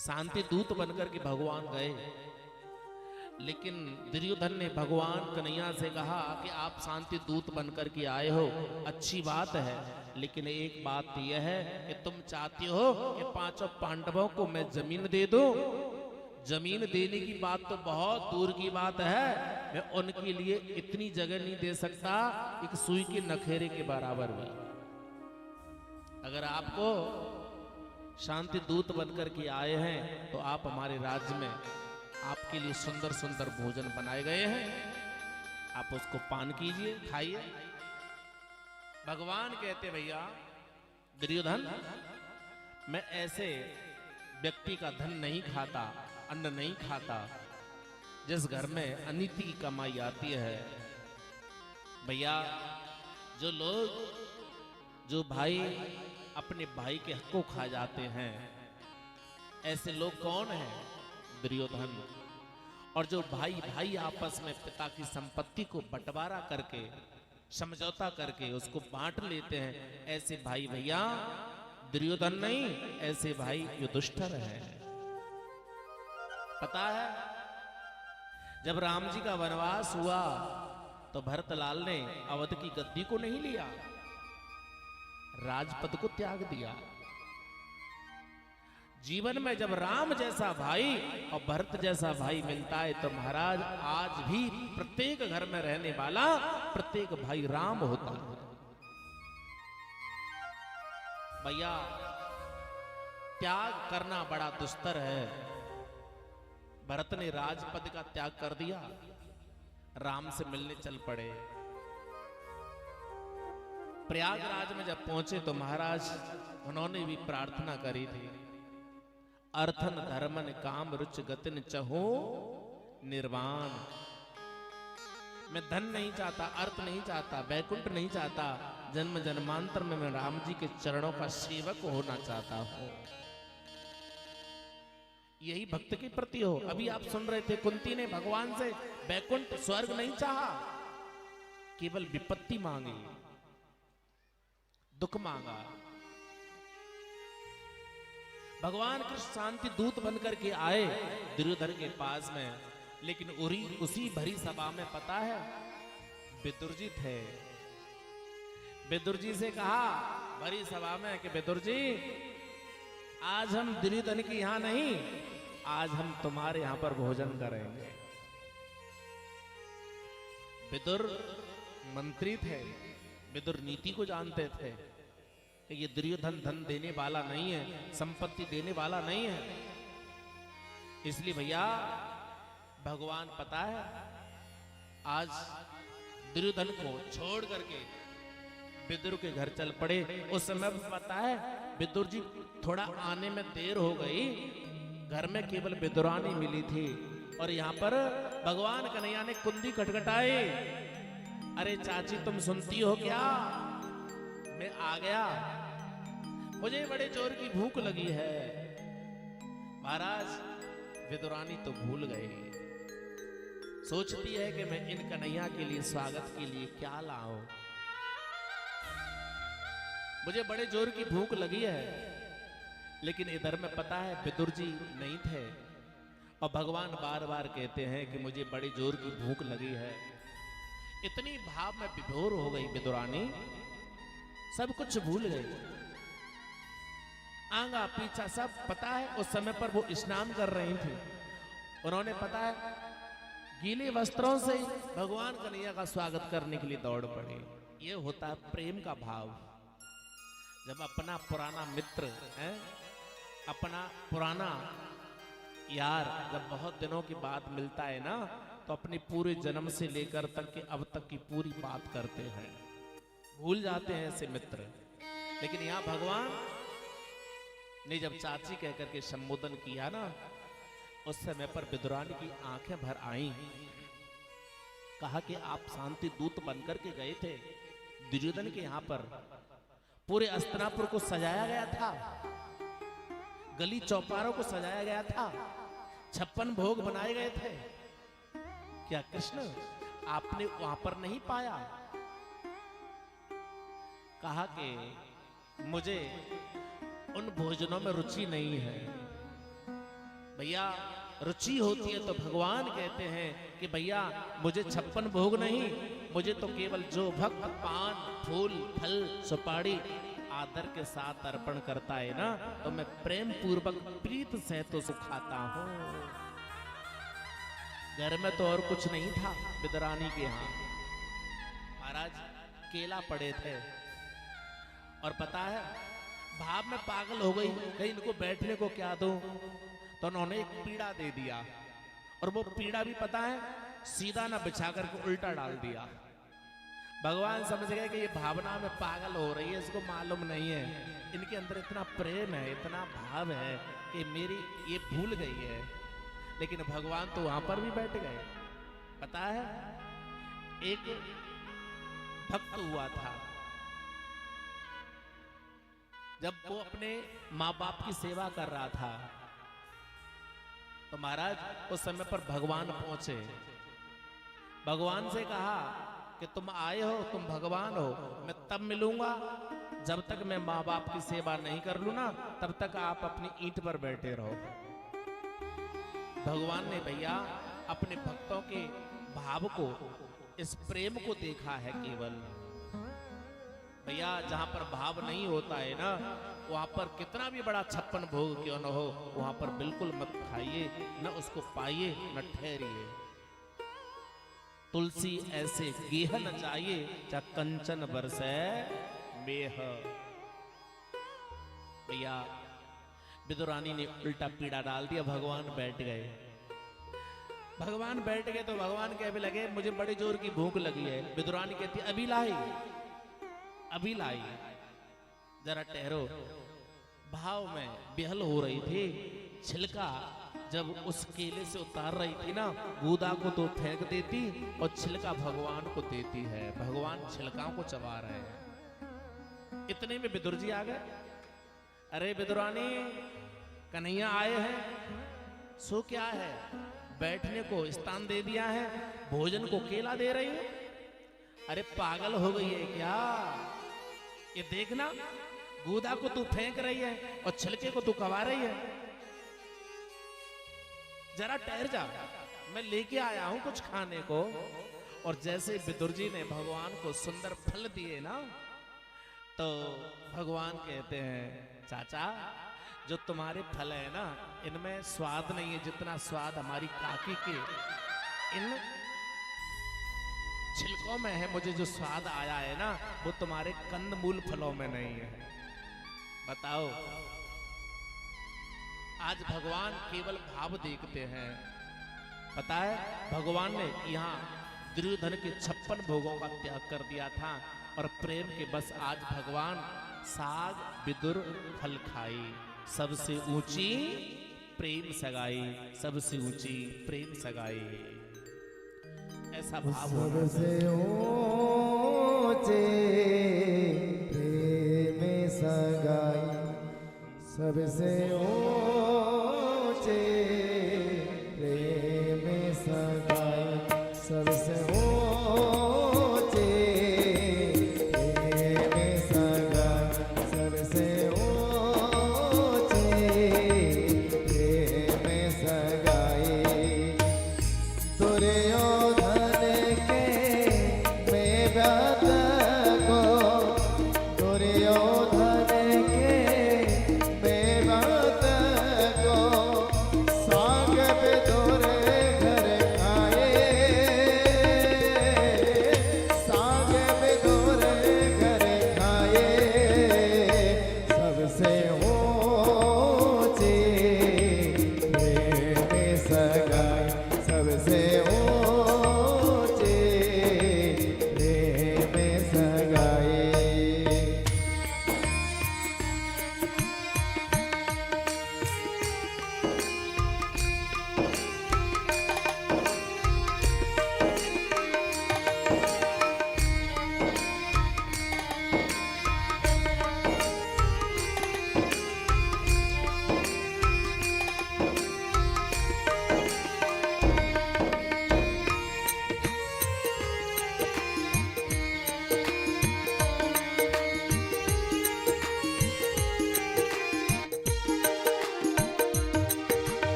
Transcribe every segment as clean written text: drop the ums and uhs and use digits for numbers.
शांति दूत बनकर के भगवान गए, लेकिन दुर्योधन ने भगवान कन्हैया से कहा कि आप शांति दूत बनकर के आए हो, अच्छी बात है, लेकिन एक बात यह है कि तुम चाहते हो कि पांचों पांडवों को मैं जमीन दे दूं। जमीन देने की बात तो बहुत दूर की बात है, मैं उनके लिए इतनी जगह नहीं दे सकता, एक सुई के नखेरे के बराबर भी। अगर आपको शांति दूत बनकर के आए हैं तो आप हमारे राज्य में, आपके लिए सुंदर सुंदर भोजन बनाए गए हैं, आप उसको पान कीजिए, खाइए। भगवान कहते भैया दुर्योधन, मैं ऐसे व्यक्ति का धन नहीं खाता, अन्न नहीं खाता जिस घर में अनीति की कमाई आती है। भैया जो लोग, जो भाई अपने भाई के हक को खा जाते हैं, ऐसे लोग कौन हैं? दुर्योधन। और जो भाई भाई आपस में पिता की संपत्ति को बंटवारा करके, समझौता करके उसको बांट लेते हैं, ऐसे भाई भैया दुर्योधन नहीं, ऐसे भाई युधिष्ठिर हैं। पता है जब राम जी का वनवास हुआ तो भरतलाल ने अवध की गद्दी को नहीं लिया, राजपद को त्याग दिया। जीवन में जब राम जैसा भाई और भरत जैसा भाई मिलता है तो महाराज आज भी प्रत्येक घर में रहने वाला प्रत्येक भाई राम होता है। भैया त्याग करना बड़ा दुस्तर है। भरत ने राजपद का त्याग कर दिया, राम से मिलने चल पड़े। प्रयागराज में जब पहुंचे तो महाराज उन्होंने भी प्रार्थना करी थी, अर्थन धर्मन काम रुच गतिन चहो निर्वाण। मैं धन नहीं चाहता, अर्थ नहीं चाहता, वैकुंठ नहीं चाहता, जन्म जन्मांतर में मैं राम जी के चरणों का सेवक होना चाहता हूं। यही भक्त के प्रति हो। अभी आप सुन रहे थे कुंती ने भगवान से वैकुंठ स्वर्ग नहीं चाहा, केवल विपत्ति मांगी, दुख मांगा। भगवान कृष्ण शांति दूत बनकर के आए दुर्योधन के पास में, लेकिन उसी भरी सभा में पता है विदुर जी थे। विदुर जी से कहा भरी सभा में कि विदुर जी आज हम दुर्योधन के यहां नहीं, आज हम तुम्हारे यहां पर भोजन करेंगे। विदुर मंत्री थे, विदुर नीति को जानते थे कि ये दुर्योधन धन देने वाला नहीं है, संपत्ति देने वाला नहीं है। इसलिए भैया भगवान पता है आज दुर्योधन को छोड़ करके विदुर के घर चल पड़े। उस समय पता है विदुर जी थोड़ा आने में देर हो गई, घर में केवल विदुरानी मिली थी और यहाँ पर भगवान कन्हैया ने कुंडी खटखटाई, अरे चाची तुम सुनती हो क्या, मैं आ गया, मुझे बड़े जोर की भूख लगी है। महाराज विदुरानी तो भूल गए, सोचती है कि मैं इन कन्हैया के लिए स्वागत के लिए क्या लाऊं, मुझे बड़े जोर की भूख लगी है। लेकिन इधर में पता है विदुर जी नहीं थे और भगवान बार बार कहते हैं कि मुझे बड़ी जोर की भूख लगी है। इतनी भाव में विभोर हो गई विदुरानी, सब कुछ भूल गई, आंगा पीछा सब पता है। उस समय पर वो स्नान कर रही थी, उन्होंने पता है गीले वस्त्रों से भगवान कन्हैया का स्वागत करने के लिए दौड़ पड़े। ये होता है प्रेम का भाव। जब अपना पुराना मित्र है, अपना पुराना यार जब बहुत दिनों के बाद मिलता है ना, तो अपने पूरे जन्म से लेकर तक के अब तक की पूरी बात करते हैं, भूल जाते हैं ऐसे मित्र। लेकिन यहाँ भगवान ने जब चाची कहकर के संबोधन किया ना, उस समय पर विदुरानी की आंखें भर आईं। कहा कि आप शांति दूत बनकर के गए थे दुर्योधन के यहाँ पर, पूरे अस्तिनापुर को सजाया गया था, गली चौपारों को सजाया गया था, 56 भोग बनाए गए थे, क्या कृष्ण आपने वहां पर नहीं पाया? कहा कि मुझे उन भोजनों में रुचि नहीं है, भैया रुचि होती है तो भगवान कहते हैं कि भैया मुझे 56 भोग नहीं, मुझे तो केवल जो भक्त पान फूल फल सुपारी आदर के साथ अर्पण करता है ना, तो मैं प्रेम पूर्वक प्रीत से तो सुखाता हूं। घर में तो और कुछ नहीं था विदुरानी के यहाँ। महाराज केला पड़े थे और पता है भाव में पागल हो गई, कहीं इनको बैठने को क्या दूं, तो उन्होंने एक पीड़ा दे दिया और वो पीड़ा भी पता है सीधा ना बिछा करके उल्टा डाल दिया। भगवान समझ गए कि ये भावना में पागल हो रही है, इसको मालूम नहीं है इनके अंदर इतना प्रेम है, इतना भाव है कि मेरी ये भूल गई है। लेकिन भगवान तो वहां पर भी बैठ गए। पता है एक भक्त हुआ था, जब वो अपने माँ बाप की सेवा कर रहा था तो महाराज उस समय पर भगवान पहुंचे। भगवान से कहा कि तुम आए हो, तुम भगवान हो, मैं तब मिलूंगा जब तक मैं माँ बाप की सेवा नहीं कर लूं ना, तब तक आप अपनी ईंट पर बैठे रहो। भगवान ने भैया अपने भक्तों के भाव को, इस प्रेम को देखा है केवल। भैया जहां पर भाव नहीं होता है ना, वहां पर कितना भी बड़ा 56 भोग क्यों न हो, वहां पर बिल्कुल मत खाइए, न उसको पाइए न ठहरिए। तुलसी ऐसे गेह न चाहिए जा कंचन बरसे मेह। भैया विदुरानी ने उल्टा पीड़ा डाल दिया, भगवान बैठ गए। भगवान बैठ गए तो भगवान कहने लगे मुझे बड़ी जोर की भूख लगी है। विदुरानी कहती अभी लाई, अभी लाई, जरा ठहरो। भाव में बेहल हो रही थी। छिलका जब उस केले से उतार रही थी ना, गूदा को तो फेंक देती और छिलका भगवान को देती है। भगवान छिलकाओं को चबा रहे हैं। इतने में विदुर जी आ गए। अरे विदुरानी, कन्हैया आए हैं, सो क्या है, बैठने को स्थान दे दिया है, भोजन को केला दे रही है। अरे पागल हो गई है क्या? ये देखना, गूदा को तू फेंक रही है और छिलके को तू कवा रही है। जरा ठहर जा, मैं लेके आया हूं कुछ खाने को। और जैसे विदुर जी ने भगवान को सुंदर फल दिए ना, तो भगवान कहते हैं चाचा, जो तुम्हारे फल है ना, इनमें स्वाद नहीं है जितना स्वाद हमारी काकी के इन छिलकों में है। मुझे जो स्वाद आया है ना, वो तुम्हारे कंदमूल फलों में नहीं है। बताओ, आज भगवान केवल भाव देखते हैं। पता है भगवान ने यहाँ दुर्योधन के 56 भोगों का त्याग कर दिया था और प्रेम के बस आज भगवान साग विदुर फल खाई। सबसे ऊंची प्रेम सगाई, सबसे ऊंची प्रेम सगाई, ऐसा भाव होना। सबसे ऊंचे प्रेम सगाई, सबसे ऊंचे प्रेम सगाई, सबसे ऊंचे प्रेम सगाई, सबसे ऊंचे प्रेम सगाई। दुर्योधन के मैं व्रत को, दुर्योधन के मैं व्रत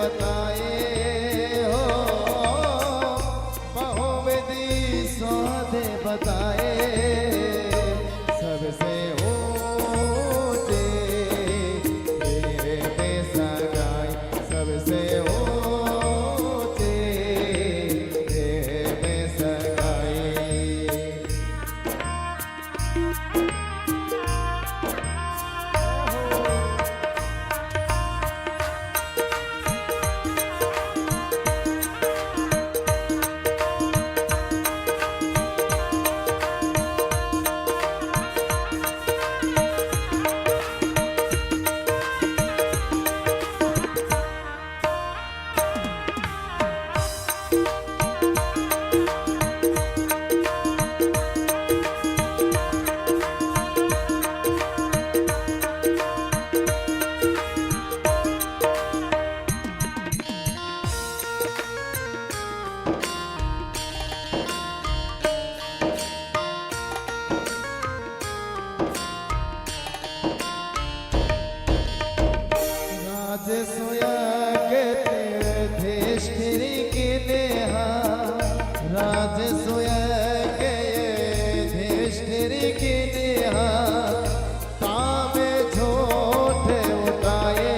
बताए हो, बहुविधि सौदे बताए, सबसे ऊंचे प्रेम सगाई, सबसे ऊंचे प्रेम सगाई। राज सोया के युधिष्ठिर की नेहा, राज सोया के युधिष्ठिर की नेहा, तामे झूठ उठाए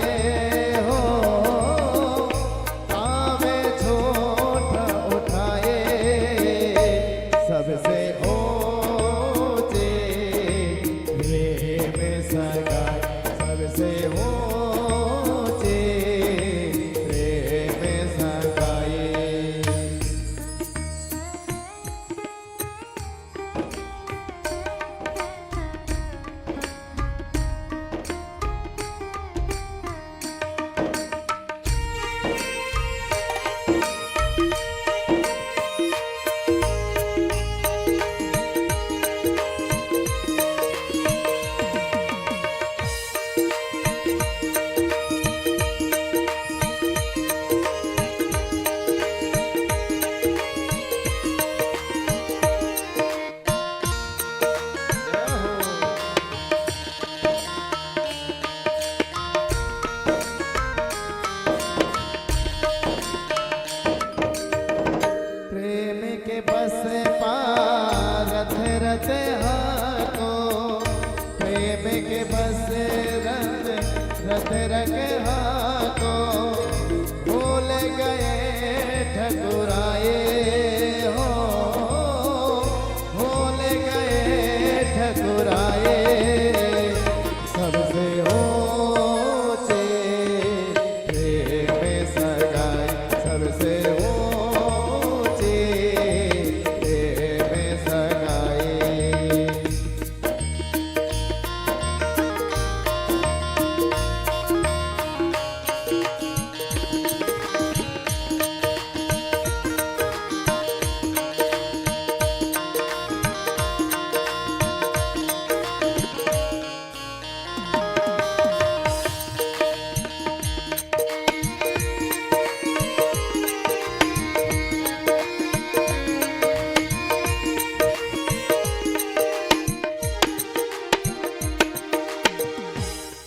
हो, तामे झूठ उठाए, सबसे ऊंचे प्रेम सगाई, सबसे ऊंचे प्रेम सगाई। प्रेम के बस पारथ रथ हाको, प्रेम के बस रथ रथ रख हाको, भूल गए ठकुराए हो, भूल गए ठकुराए, सबसे ऊंचे प्रेम सगाई, सबसे ऊंचे प्रेम सगाई।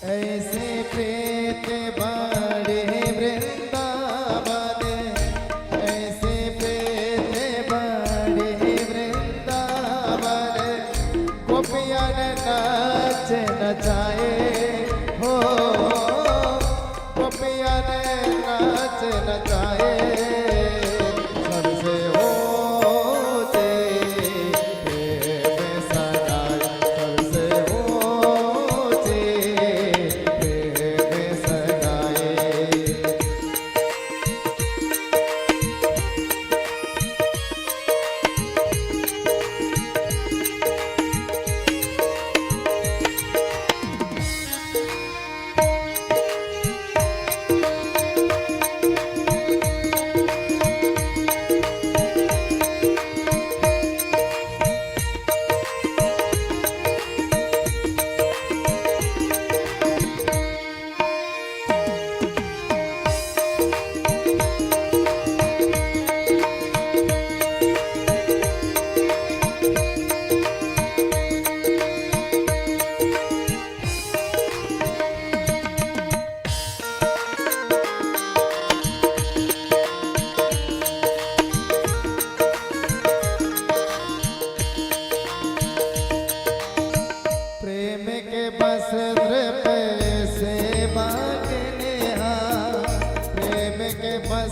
ऐसे प्रेत बड़े वृंदावन, ऐसे प्रेत बड़े वृंदावन, गोपियाँ नाच नचाए हो, गोपियाँ नाच नचाए, सबसे ऊंचे प्रेम सगाई, सबसे ऊंचे प्रेम सगाई।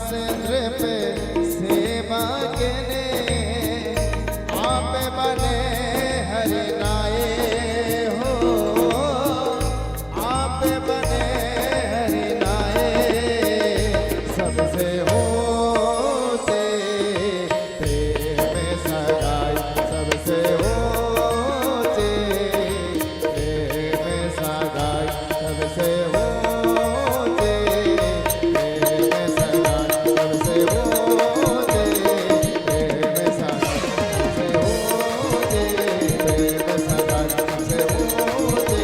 मत्स्य पे सेवा केने आप बने हरि नाये हो आप बने हरि नाये सबसे होते प्रेम सगाई सबसे होते प्रेम सगाई सबसे होते प्रेम सगाई सबसे होते प्रेम सगाई सबसे होते प्रेम सगाई सबसे होते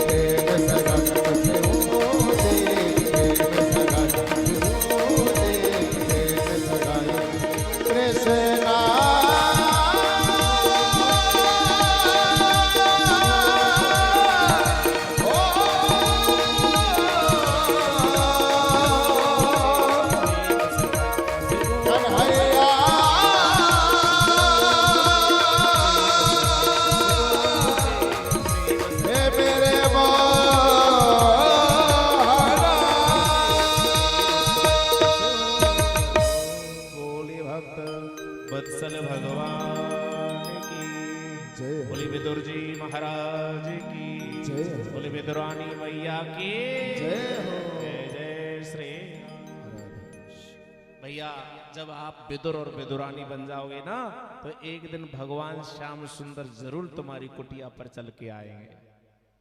प्रेम सगाई सबसे होते प्रेम सगाई सबसे होते प्रेम सगाई कृष्णा कन्हैया हे मेरे बोली भक्त वत्सल भगवान की जय हो। बोली विदुर जी महाराज की जय हो। बोली विदुरानी मैया की जय हो। जय जय श्री भैया। जब आप विदुर और विदुरानी बन जाओगे ना तो एक दिन भगवान श्याम सुंदर जरूर तुम्हारी कुटिया पर चल के आएंगे।